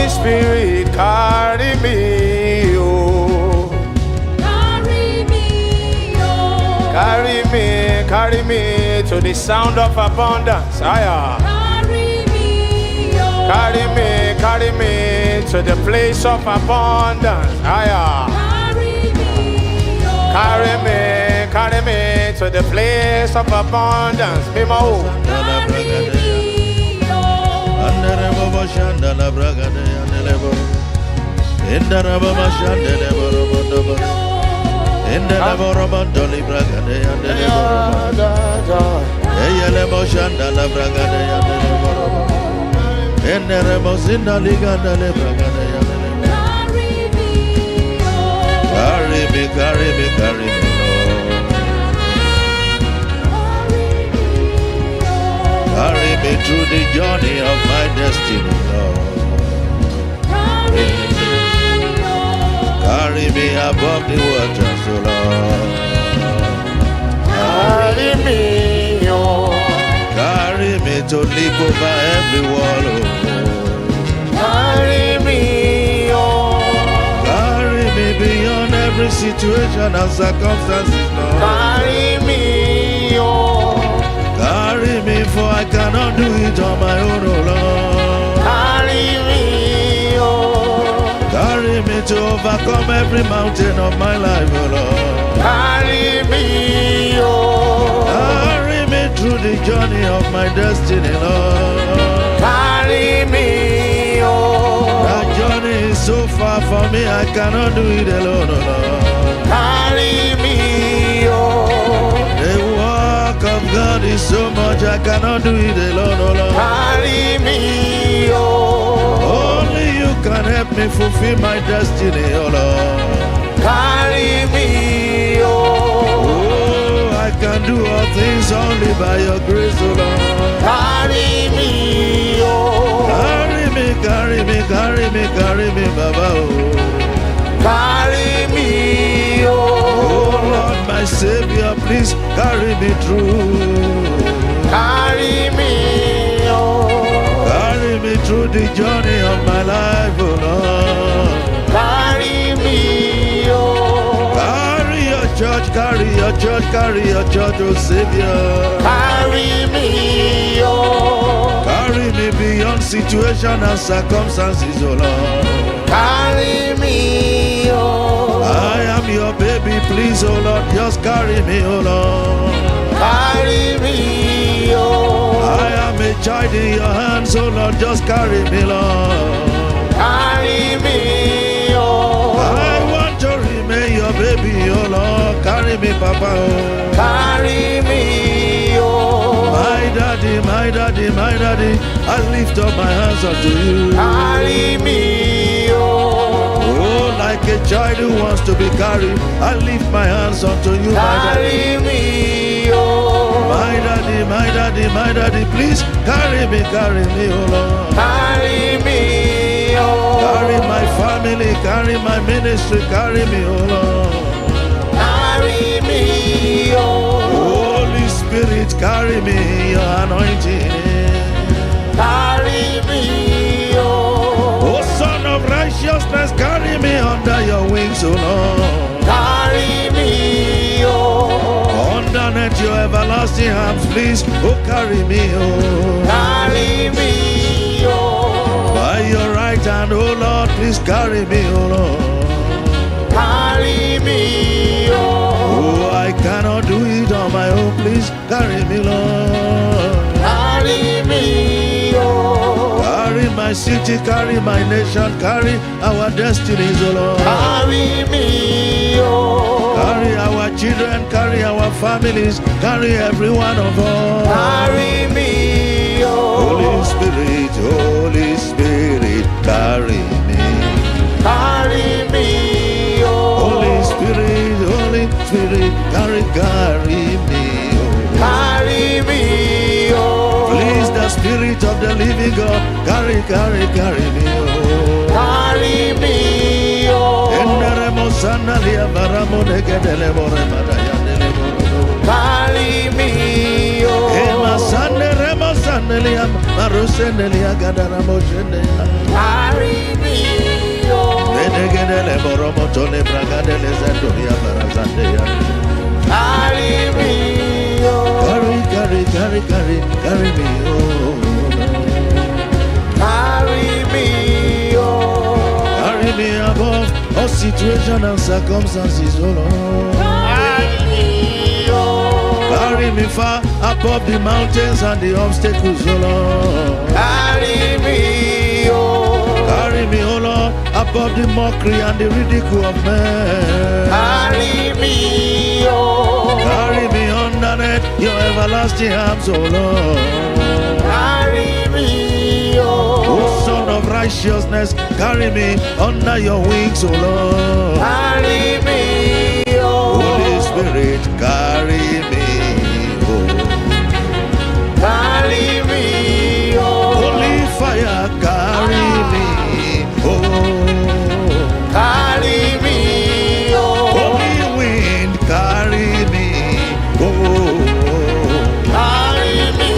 Holy Spirit, carry me, oh. Carry me to the sound of abundance. Carry me to the place of abundance. Carry me to the place of abundance. Carry me, carry me through the journey of my destiny, Lord. Carry me above the waters, oh Lord. Carry me, oh. Carry me to leap over every wall, oh. Carry me, oh. Carry me beyond every situation and circumstances, Lord. Carry me, oh. Carry me, for I cannot do it on my own, oh Lord. Carry me, oh. Carry me to overcome every mountain of my life, oh Lord. Carry me, oh. Carry me through the journey of my destiny, Lord. Carry me, oh. That journey is so far from me, I cannot do it alone, oh Lord. Carry me, oh. The work of God is so much, I cannot do it alone, oh Lord. Carry me, oh. Only you can help me fulfill my destiny, oh Lord. Carry me, oh. Oh, I can do all things only by your grace, oh Lord. Carry me, oh. Carry me, Baba, oh. Carry me, oh. Oh Lord, my Savior, please carry me through. Carry me, oh. Carry me through the journey of my life, oh Lord. Carry me, oh. Carry your church, oh Savior. Carry me, oh. Carry me beyond situation and circumstances, oh Lord. Carry me, oh. I am your baby, please, oh Lord, just carry me, oh Lord. Carry me, oh. I am a child in your hands, oh Lord, just carry me, Lord. Carry me, oh. I want to remain your baby, oh Lord, carry me, Papa, oh. Carry me, oh. My daddy, I lift up my hands unto you. Carry me, oh, like a child who wants to be carried, I lift my hands unto you. Carry me, oh. My daddy, please carry me, oh Lord. Carry me, oh. Carry my family, carry my ministry, carry me, oh Lord. Carry me, oh. Holy Spirit, carry me, your anointing. Carry me, oh. Oh, Son of Righteousness, carry me under your wings, oh Lord. Carry me, oh. Underneath your everlasting arms, please, oh, carry me, oh. Carry me, oh. By your right hand, oh Lord, please carry me, oh Lord. Carry me, oh. Oh, I cannot do it on my own, please carry me, Lord. Carry me, oh. Carry my city, carry my nation, carry our destinies, oh Lord. Carry me, oh. Carry our children, carry our families, carry every one of us. Carry me, oh. Holy Spirit, carry me. Carry me, oh. Holy Spirit, carry me, oh. Carry me, oh. Please, the Spirit of the living God, carry me, oh. Carry me, oh. Carry me, oh. Carry me, oh. Manelia, Marosenelia, Gadana Moshene. Carry me, oh. Menegedele Boromotole, Bragadele, Zandoria, Barazandea. Carry me, oh. Carry me, oh. Carry me, oh. Carry me above all situation and circumstances, oh Lord. Carry me, oh. Carry me far above the mountains and the obstacles, oh Lord. Carry me, oh. Carry me, oh Lord, above the mockery and the ridicule of men. Carry me, oh. Carry me underneath your everlasting arms, oh Lord. Carry me, oh. Oh Son of righteousness, carry me under your wings, oh Lord. Carry me, oh. Holy Spirit, carry me, oh. Carry me, oh. Holy fire, carry me, oh. Carry me, oh. Holy wind, carry me, oh. Carry me,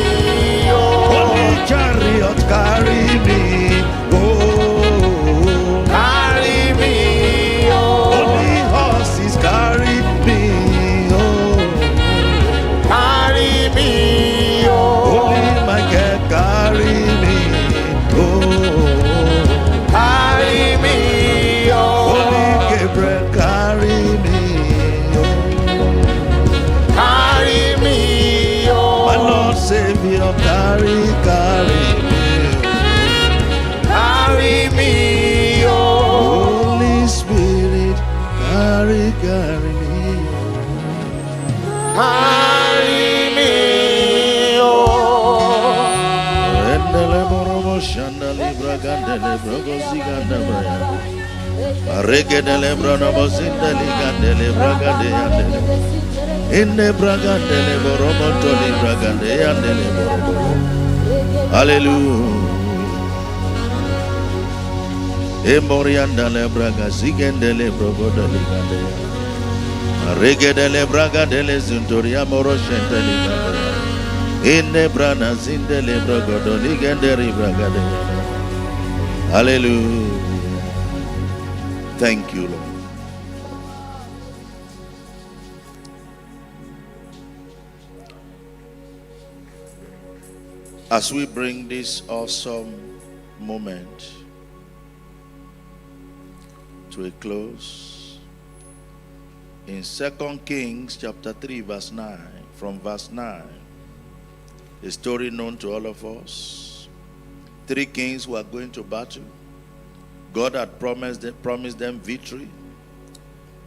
oh. Holy chariot, carry me, oh. Carry me, oh. Holy horses, carry me, oh. Carry me, oh. Holy Michael, carry me, oh. Carry me, oh. Holy Gabriel, carry me, oh. Carry me, oh. My Lord Savior, carry me, Carry me, oh. Holy Spirit, carry me, Carry me, oh. Endele borobo shanda libra gandele brogo ziganda braya. Regedele brono bozinda ligandele bragade yandele. Inde bragandele borobo toli bragade yandele borobo. Hallelujah. Emoriandele braga zigendele brogo ligande. Regedele bragadele zuntoria moro shentele bragade. Inde brana zindele brogo ligande bragade. Hallelujah. Thank you, Lord. As we bring this awesome moment to a close, in 2 Kings chapter 3 verse 9, from verse 9, a story known to all of us. 3 kings were going to battle. God had promised them victory,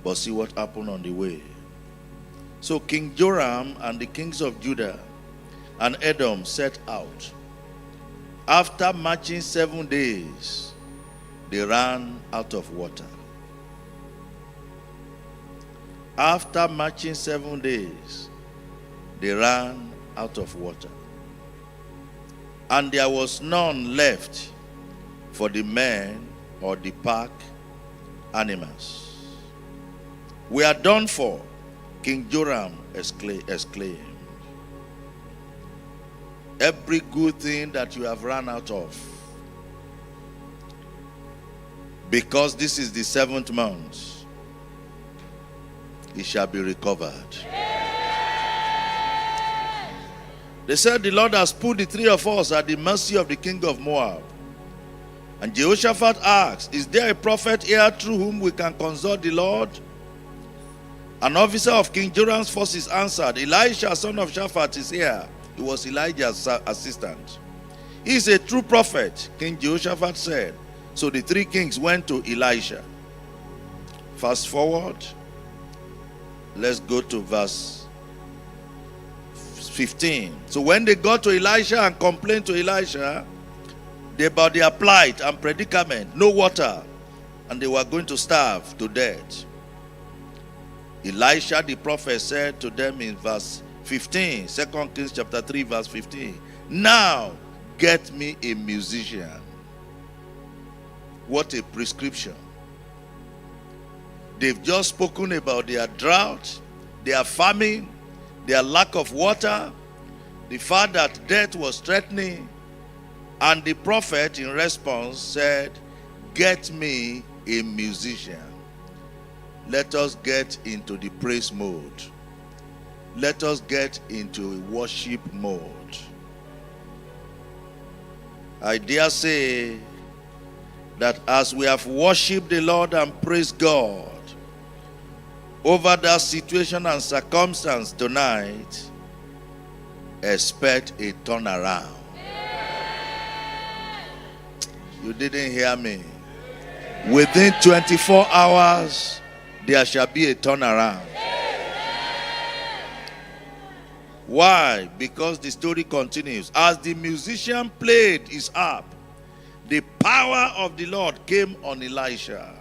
but see what happened on the way. So King Joram and the kings of Judah and Edom set out. After marching 7 days, they ran out of water. After marching 7 days, they ran out of water. And there was none left for the men or the pack animals. We are done for, King Joram exclaimed. Every good thing that you have run out of, because this is the 7th month, it shall be recovered. They said, the Lord has put the 3 of us at the mercy of the king of Moab. And Jehoshaphat asked, is there a prophet here through whom we can consult the Lord? An officer of King Joram's forces answered, Elisha, son of Shaphat, is here. He was Elijah's assistant. He is a true prophet, King Jehoshaphat said. So the 3 kings went to Elisha. Fast forward. Let's go to verse 15. So when they got to Elisha and complained to Elisha about their plight and predicament, no water, and they were going to starve to death, Elisha the prophet said to them in verse 15, 2 Kings chapter 3 verse 15, now get me a musician. What a prescription. They've just spoken about their drought, their famine, their lack of water. The fact that death was threatening, and the prophet in response said, "Get me a musician." Let us get into the praise mode. Let us get into a worship mode. I dare say that as we have worshiped the Lord and praised God over that situation and circumstance tonight, expect a turnaround. You didn't hear me. Within 24 hours, there shall be a turnaround. Why? Because the story continues. As the musician played his harp, the power of the Lord came on Elisha.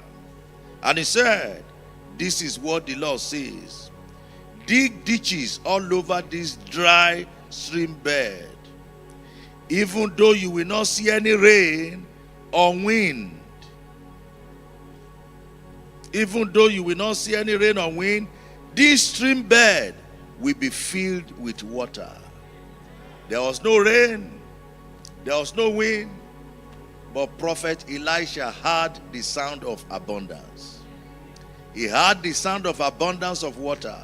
And he said, "This is what the Lord says. Dig ditches all over this dry stream bed. Even though you will not see any rain or wind, even though you will not see any rain or wind, this stream bed will be filled with water." There was no rain, there was no wind, but Prophet Elisha heard the sound of abundance. He heard the sound of abundance of water,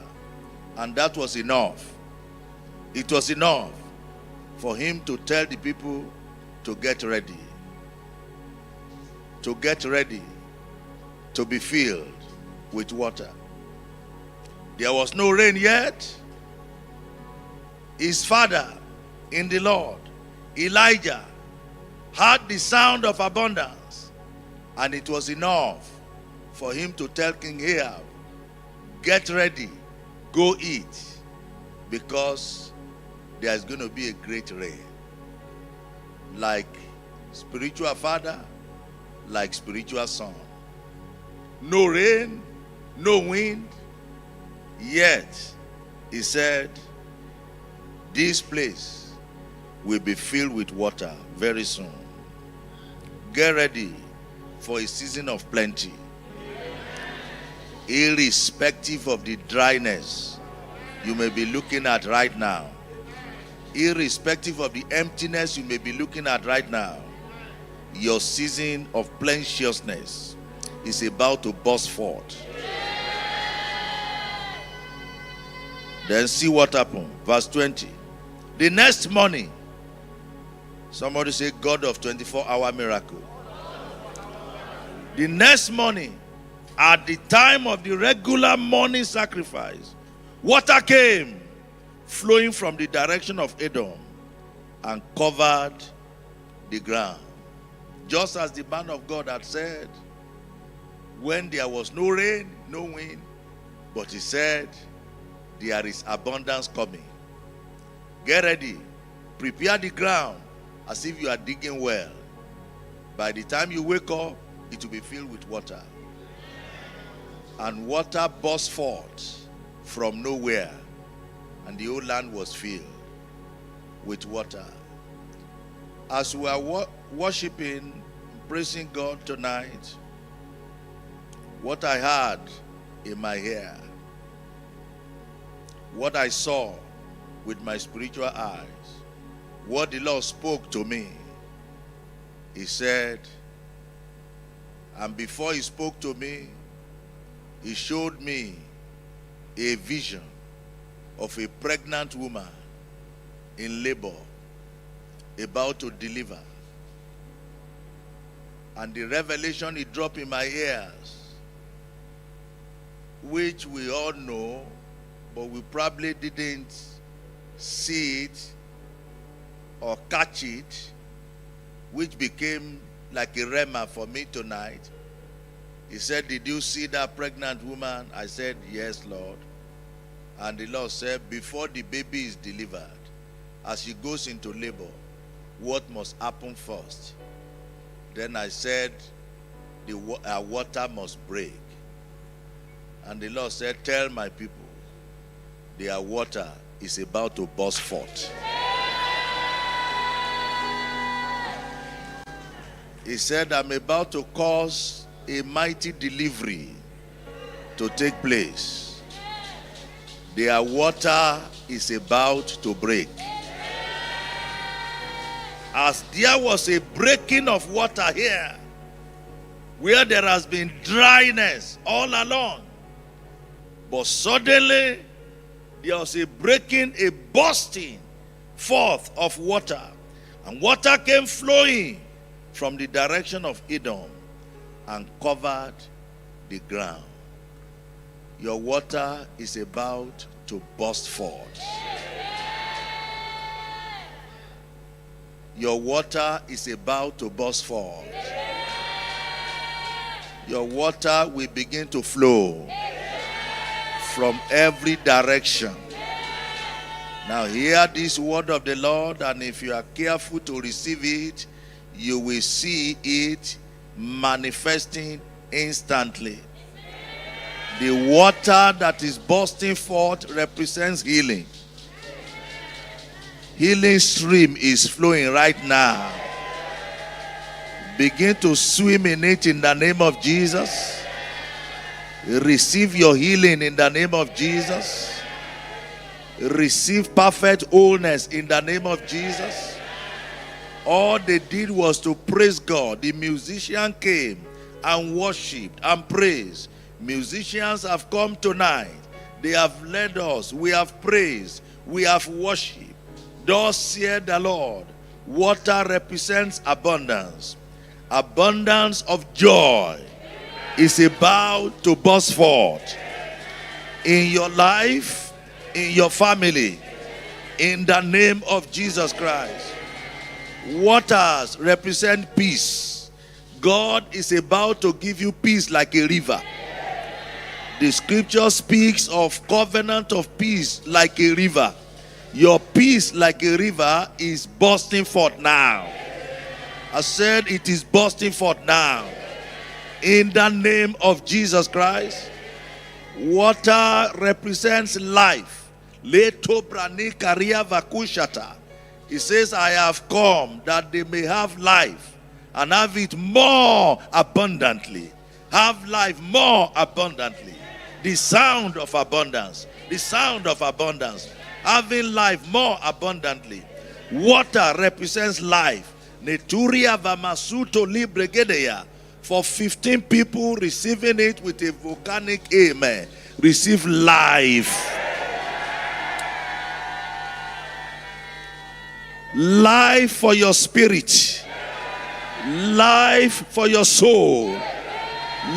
and that was enough. It was enough for him to tell the people to get ready. To get ready to be filled with water. There was no rain yet. His father in the Lord, Elijah, heard the sound of abundance, and it was enough for him to tell King Ahab, "Get ready, go eat, because there's going to be a great rain." Like spiritual father, like spiritual son. No rain, no wind, yet he said, "This place will be filled with water very soon." Get ready for a season of plenty. Irrespective of the dryness you may be looking at right now, irrespective of the emptiness you may be looking at right now, your season of plenteousness is about to burst forth. Then see what happened. Verse 20. The next morning, somebody say, "God of 24-hour miracle." The next morning, at the time of the regular morning sacrifice, water came flowing from the direction of Edom and covered the ground. Just as the man of God had said, when there was no rain, no wind, but he said, there is abundance coming. Get ready. Prepare the ground as if you are digging well. By the time you wake up, it will be filled with water. And water burst forth from nowhere, and the whole land was filled with water. As we are worshiping, praising God tonight, what I heard in my ear, what I saw with my spiritual eyes, what the Lord spoke to me, he said, and before he spoke to me, he showed me a vision of a pregnant woman in labor, about to deliver. And the revelation he dropped in my ears, which we all know, but we probably didn't see it or catch it, which became like a rhema for me tonight. He said, "Did you see that pregnant woman?" I said, "Yes, Lord." And the Lord said, before the baby is delivered, as she goes into labor, what must happen first? Then I said, the water must break. And the Lord said, "Tell my people, their water is about to burst forth." He said, "I'm about to cause a mighty delivery to take place. Their water is about to break." As there was a breaking of water here, where there has been dryness all along, but suddenly there was a breaking, a bursting forth of water, and water came flowing from the direction of Edom and covered the ground. Your water is about to burst forth. Your water is about to burst forth. Your water will begin to flow from every direction. Now hear this word of the Lord, and if you are careful to receive it, you will see it manifesting instantly. The water that is bursting forth represents healing. Healing stream is flowing right now. Begin to swim in it in the name of Jesus. Receive your healing in the name of Jesus. Receive perfect wholeness in the name of Jesus. All they did was to praise God. The musician came and worshipped and praised. Musicians have come tonight. They have led us. We have praised. We have worshipped. Thus saith the Lord, water represents abundance. Abundance of joy is about to burst forth in your life, in your family, in the name of Jesus Christ. Waters represent peace. God is about to give you peace like a river. The scripture speaks of covenant of peace like a river. Your peace like a river is bursting forth now. I said it is bursting forth now. In the name of Jesus Christ. Water represents life. Leto brani karia vakushata. He says, I have come that they may have life and have it more abundantly. Have life more abundantly. The sound of abundance. The sound of abundance. Having life more abundantly. Water represents life. Neturia vamasuto libregedeya. For 15 people receiving it with a volcanic amen. Receive life. Life for your spirit. Life for your soul.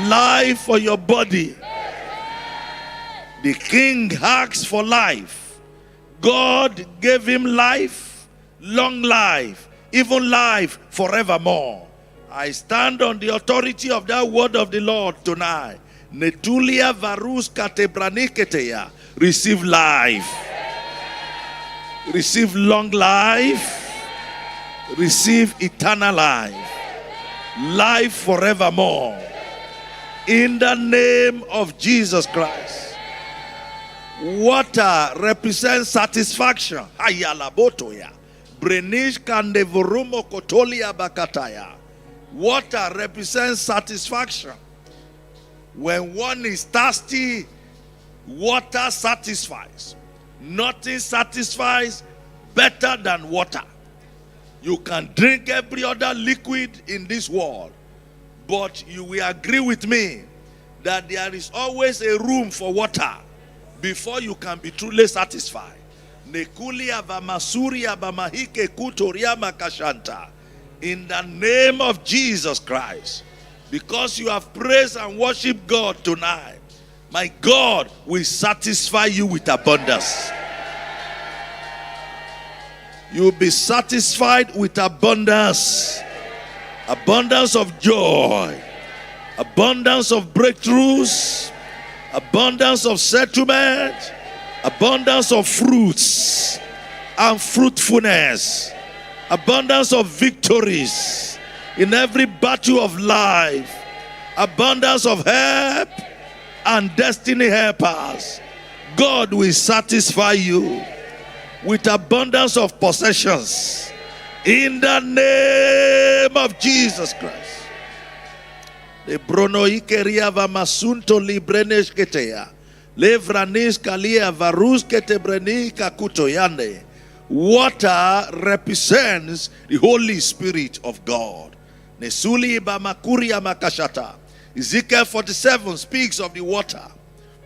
Life for your body. The king asks for life. God gave him life, long life, even life forevermore. I stand on the authority of that word of the Lord tonight. Netulia varus katebraniketeya. Receive life. Receive long life. Receive eternal life. Life forevermore. In the name of Jesus Christ. Water represents satisfaction. Ayalabotoya. Brenish kandevurumo kotolia bakataya. Water represents satisfaction. When one is thirsty, water satisfies. Nothing satisfies better than water. You can drink every other liquid in this world, but you will agree with me that there is always a room for water before you can be truly satisfied. Nekulia vamasuria vamahike kutoria makashanta. In the name of Jesus Christ, because you have praised and worshiped God tonight, my God will satisfy you with abundance. You will be satisfied with abundance. Abundance of joy. Abundance of breakthroughs. Abundance of settlement. Abundance of fruits and fruitfulness. Abundance of victories in every battle of life. Abundance of help and destiny helpers. God will satisfy you with abundance of possessions in the name of Jesus Christ. Le brono ikeria vamasunto librenesh ketea. Le vranis kalia varus ketebrenika kutoyande. Water represents the Holy Spirit of God. Nesuli Bamakuria Makashata. Ezekiel 47 speaks of the water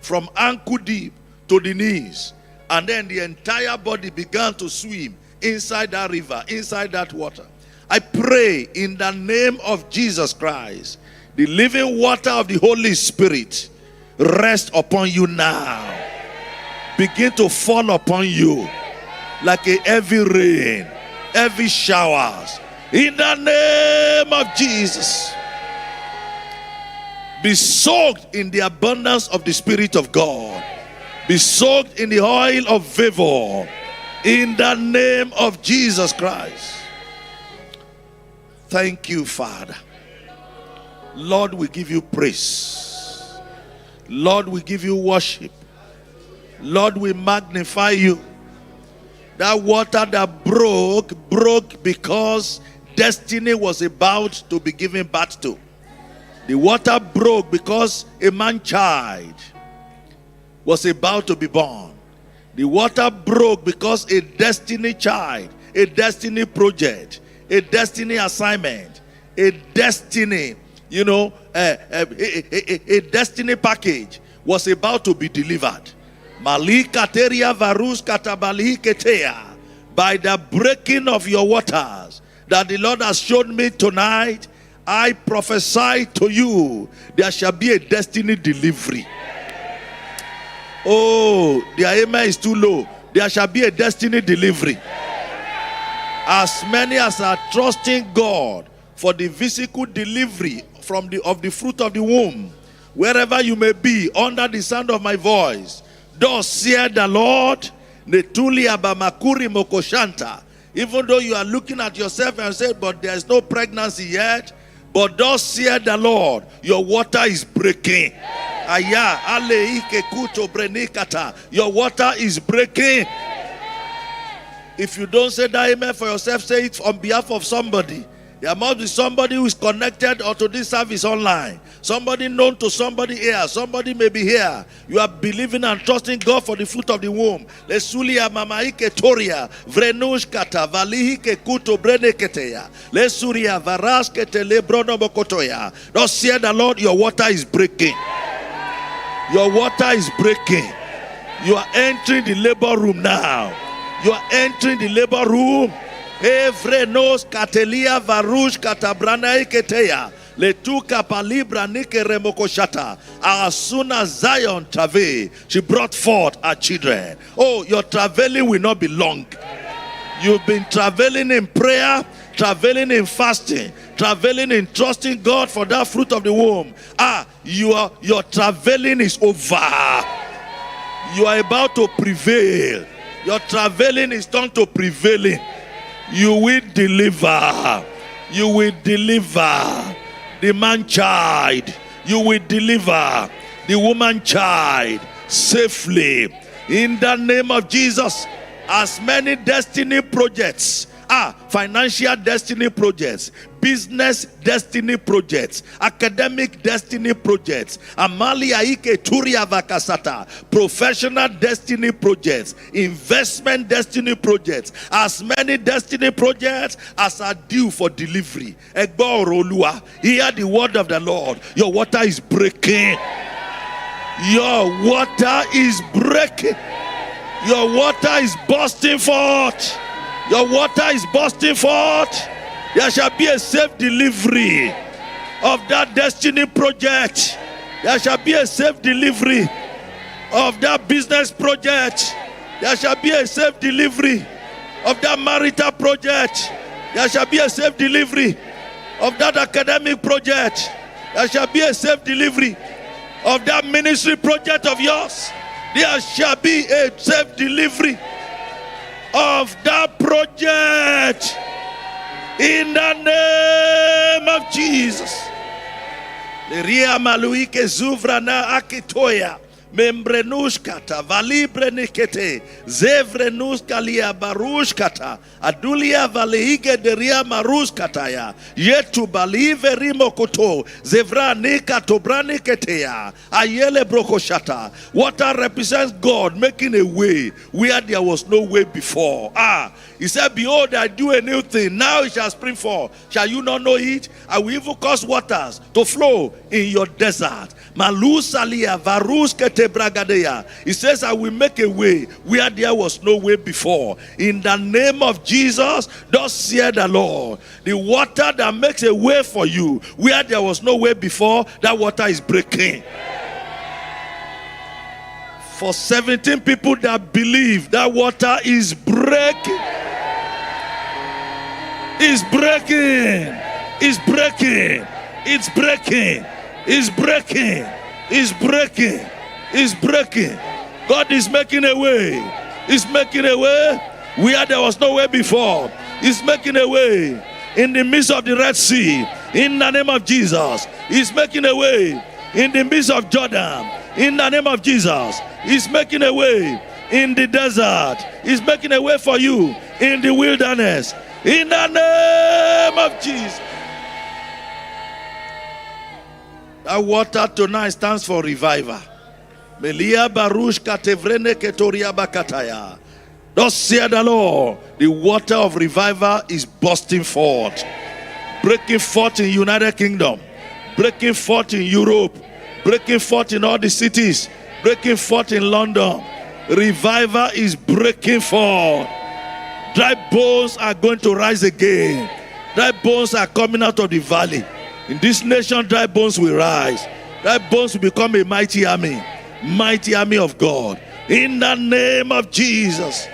from ankle deep to the knees. And then the entire body began to swim inside that river, inside that water. I pray in the name of Jesus Christ, the living water of the Holy Spirit rest upon you now. Begin to fall upon you like a heavy rain, heavy showers. In the name of Jesus. Be soaked in the abundance of the Spirit of God. Be soaked in the oil of favor. In the name of Jesus Christ. Thank you, Father. Lord, we give you praise. Lord, we give you worship. Lord, we magnify you. That water that broke because destiny was about to be given birth to. The water broke because a man-child was about to be born. The water broke because a destiny child, a destiny project, a destiny assignment, a destiny, a destiny package was about to be delivered. Malikateria varus katabali ketea. By the breaking of your waters that the Lord has shown me tonight, I prophesy to you, there shall be a destiny delivery. Oh, the amen is too low. There shall be a destiny delivery. As many as are trusting God for the physical delivery of the fruit of the womb, wherever you may be, under the sound of my voice, thus saith the Lord, Netulia Bamakuri Mokoshanta. Even though you are looking at yourself and say, but there is no pregnancy yet, but thus saith the Lord, your water is breaking. Your water is breaking. If you don't say that amen for yourself, say it on behalf of somebody. There must be somebody who is connected or to this service online. Somebody known to somebody here. Somebody may be here. You are believing and trusting God for the fruit of the womb. Lesulia mamaike toria vrenushkata valihike kuto breneketeya lesuria varaskete lebrono bokotoya. Thus said the Lord, your water is breaking. Your water is breaking. You are entering the labor room now. You are entering the labor room. Evre nos katelia varush katabrana iketeya letuka palibra nike remokoshata. As soon as Zion travailed, she brought forth her children. Oh, your traveling will not be long. You've been traveling in prayer, traveling in fasting, traveling in trusting God for that fruit of the womb. Your traveling is over. You are about to prevail. Your traveling is turned to prevailing. You will deliver. You will deliver the man child. You will deliver the woman child safely. In the name of Jesus, as many destiny projects, financial destiny projects, business destiny projects, academic destiny projects, Amalia Ike Turia Vakasata, professional destiny projects, investment destiny projects, as many destiny projects as are due for delivery. Egbo Orolua, hear the word of the Lord. Your water is breaking. Your water is breaking. Your water is bursting forth. Your water is bursting forth. There shall be a safe delivery of that destiny project. There shall be a safe delivery of that business project. There shall be a safe delivery of that marital project. There shall be a safe delivery of that academic project. There shall be a safe delivery of that ministry project of yours. There shall be a safe delivery of that project in the name of Jesus. Leria maluike zuvrana akitoya Membrenushkata, Valibrenikete, Zevrenuskalia Barushkata, Adulia Valehige Deria Maruskataya, Yetu Balive Rimokoto, Zevranika Tobraniketea, Ayele Brokoshata. Water represents God making a way where there was no way before. He said, behold, I do a new thing. Now it shall spring forth. Shall you not know it? I will even cause waters to flow in your desert. Malusalia Varuskete Bragadeya. He says, I will make a way where there was no way before. In the name of Jesus, thus saith the Lord. The water that makes a way for you where there was no way before, that water is breaking. For 17 people that believe, that water is breaking. It's breaking. It's breaking. It's breaking. It's breaking. It's breaking. It's breaking. God is making a way. He's making a way where there was no way before. He's making a way in the midst of the Red Sea. In the name of Jesus. He's making a way in the midst of Jordan. In the name of Jesus. He's making a way in the desert. He's making a way for you in the wilderness. In the name of Jesus. That water tonight stands for revival. Melia Barush Katevrene Ketoria Bakataya. Thus saith the Lord, the water of revival is bursting forth. Breaking forth in United Kingdom. Breaking forth in Europe. Breaking forth in all the cities. Breaking forth in London. Revival is breaking forth. Dry bones are going to rise again. Dry bones are coming out of the valley. In this nation, dry bones will rise. Dry bones will become a mighty army. Mighty army of God. In the name of Jesus.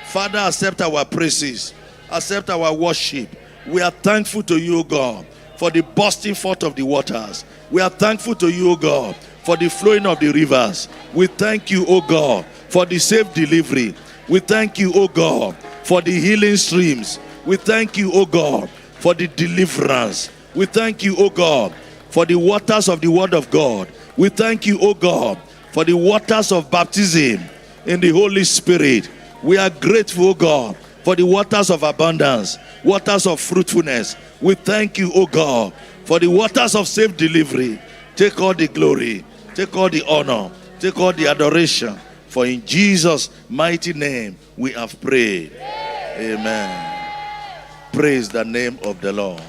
Father, accept our praises. Accept our worship. We are thankful to you, God, for the bursting forth of the waters. We are thankful to you, God, for the flowing of the rivers. We thank you, O God, for the safe delivery. We thank you, O God, for the healing streams. We thank you, O God, for the deliverance. We thank you, O God, for the waters of the word of God. We thank you, O God, for the waters of baptism in the Holy Spirit. We are grateful, O God, for the waters of abundance, waters of fruitfulness. We thank you, O God, for the waters of safe delivery. Take all the glory, take all the honor, take all the adoration. For in Jesus' mighty name we have prayed. Amen. Praise the name of the Lord.